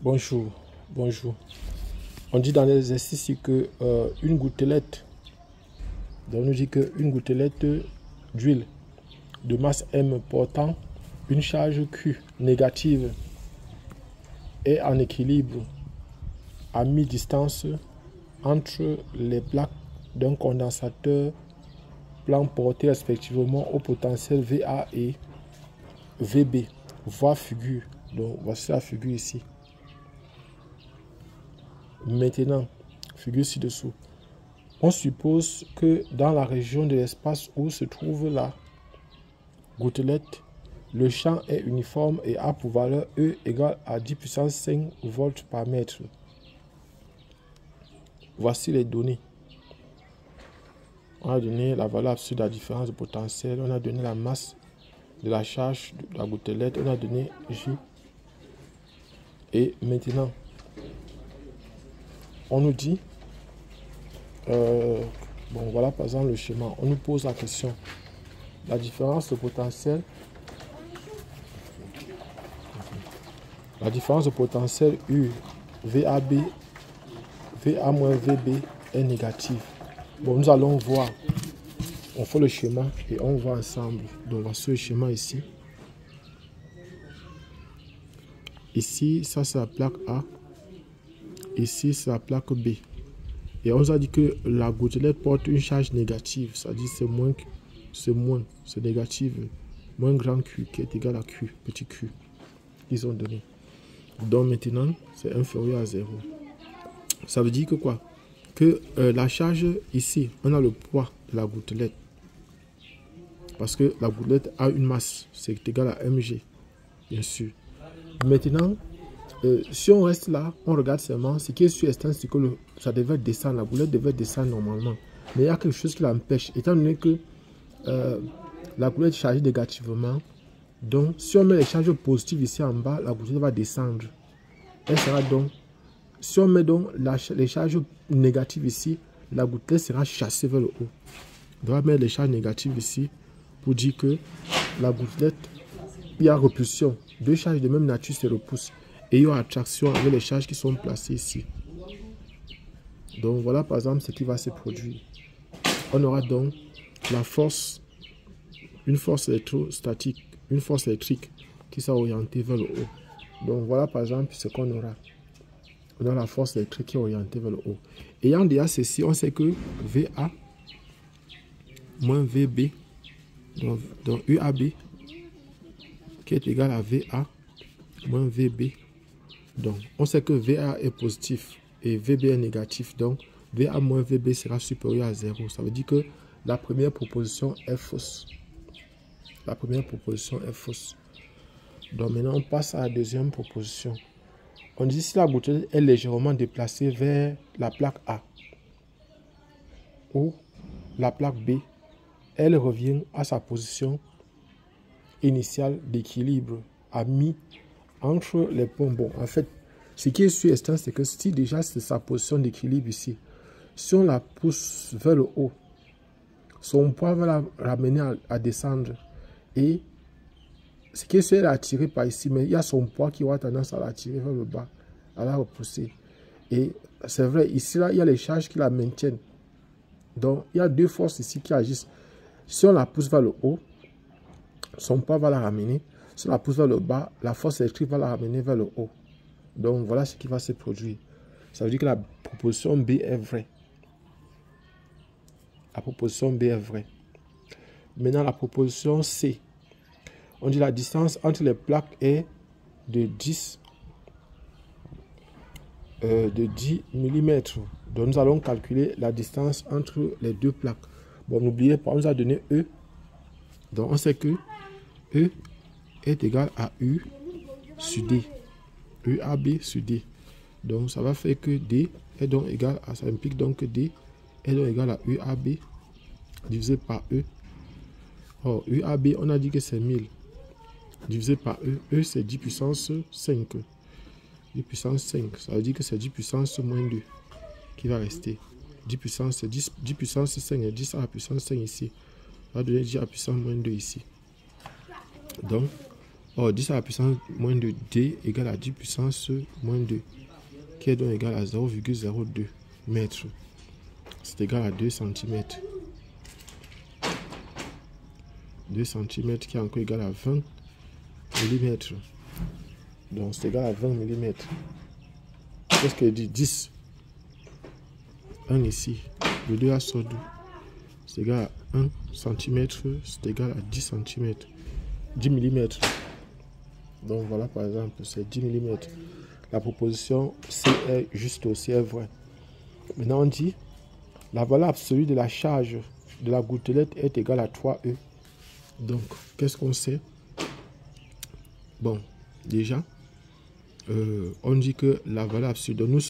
Bonjour, bonjour. On dit dans l'exercice ici que une gouttelette, donc on nous dit qu'une gouttelette d'huile de masse M portant une charge Q négative est en équilibre à mi-distance entre les plaques d'un condensateur plan porté respectivement au potentiel VA et VB. Voir figure. Donc voici la figure ici. Maintenant, figure ci-dessous. On suppose que dans la région de l'espace où se trouve la gouttelette, le champ est uniforme et a pour valeur E égale à 10 puissance 5 volts par mètre. Voici les données. On a donné la valeur absolue de la différence de potentiel, on a donné la masse de la charge de la gouttelette, on a donné J. Et maintenant, on nous dit, bon voilà par exemple le schéma, on nous pose la question, la différence de potentiel, U, VAB, VA-VB est négative. Bon, nous allons voir, on fait le schéma et on voit ensemble. Donc voici le schéma ici. Ici, ça c'est la plaque A. Ici, c'est la plaque B. Et on nous a dit que la gouttelette porte une charge négative. C'est-à-dire c'est négatif. Moins grand Q qui est égal à Q, petit Q. Ils ont donné. Donc maintenant, c'est inférieur à 0. Ça veut dire que quoi? Que la charge ici, on a le poids de la gouttelette. Parce que la gouttelette a une masse. C'est égal à mg, bien sûr. Maintenant, si on reste là, on regarde seulement ce qui est sûr, c'est que ça devait descendre, la gouttelette devait descendre normalement. Mais il y a quelque chose qui l'empêche, étant donné que la gouttelette est chargée négativement. Donc, si on met les charges positives ici en bas, la gouttelette va descendre. Elle sera donc, si on met donc les charges négatives ici, la gouttelette sera chassée vers le haut. On va mettre les charges négatives ici pour dire que la gouttelette, il y a repulsion. Deux charges de même nature se repoussent. Et il y a attraction avec les charges qui sont placées ici. Donc voilà par exemple ce qui va se produire. On aura donc la force, une force électrostatique, une force électrique qui sera orientée vers le haut. Donc voilà par exemple ce qu'on aura. On a la force électrique qui est orientée vers le haut. Ayant déjà ceci, on sait que VA moins VB, donc UAB qui est égal à VA moins VB. Donc, on sait que VA est positif et VB est négatif. Donc, VA moins VB sera supérieur à 0. Ça veut dire que la première proposition est fausse. La première proposition est fausse. Donc, maintenant, on passe à la deuxième proposition. On dit si la gouttelette est légèrement déplacée vers la plaque A ou la plaque B, elle revient à sa position initiale d'équilibre à mi entre les points. Bon, en fait, ce qui est sûr, c'est que si déjà c'est sa position d'équilibre ici, si on la pousse vers le haut, son poids va la ramener à descendre. Et ce qui est sûr, elle est attirée par ici, mais il y a son poids qui aura tendance à l'attirer vers le bas, à la repousser. Et c'est vrai, ici, là, il y a les charges qui la maintiennent. Donc, il y a deux forces ici qui agissent. Si on la pousse vers le haut, son poids va la ramener. Si on la pousse vers le bas, la force électrique va la ramener vers le haut. Donc voilà ce qui va se produire. Ça veut dire que la proposition B est vraie. La proposition B est vraie. Maintenant la proposition C. On dit la distance entre les plaques est de 10 mm. Donc nous allons calculer la distance entre les deux plaques. Bon, n'oubliez pas, on nous a donné E. Donc on sait que E est égal à U sur D. UAB sur D. Donc ça va faire que D est donc égal à, ça implique donc que D est donc égal à UAB divisé par E. Or UAB, on a dit que c'est 1000 divisé par E. E c'est 10 puissance 5. 10 puissance 5. Ça veut dire que c'est 10 puissance moins 2 qui va rester. 10 puissance 10 puissance 5 et 10 à la puissance 5 ici. On va donner 10 à la puissance moins 2 ici. Donc Or, 10 à la puissance moins 2, D égale à 10 puissance moins 2, qui est donc égal à 0,02 mètres. C'est égal à 2 cm. 2 cm qui est encore égal à 20 mm. Donc, c'est égal à 20 mm. Qu'est-ce qu'elle dit? 10. 1 ici. Le 2 à sur 2. C'est égal à 1 cm. C'est égal à 10 cm. 10 mm. Donc, voilà, par exemple, c'est 10 mm. La proposition C est juste aussi est vraie. Maintenant, on dit la valeur absolue de la charge de la gouttelette est égale à 3E. Donc, qu'est-ce qu'on sait? Bon, déjà, on dit que la valeur absolue, donc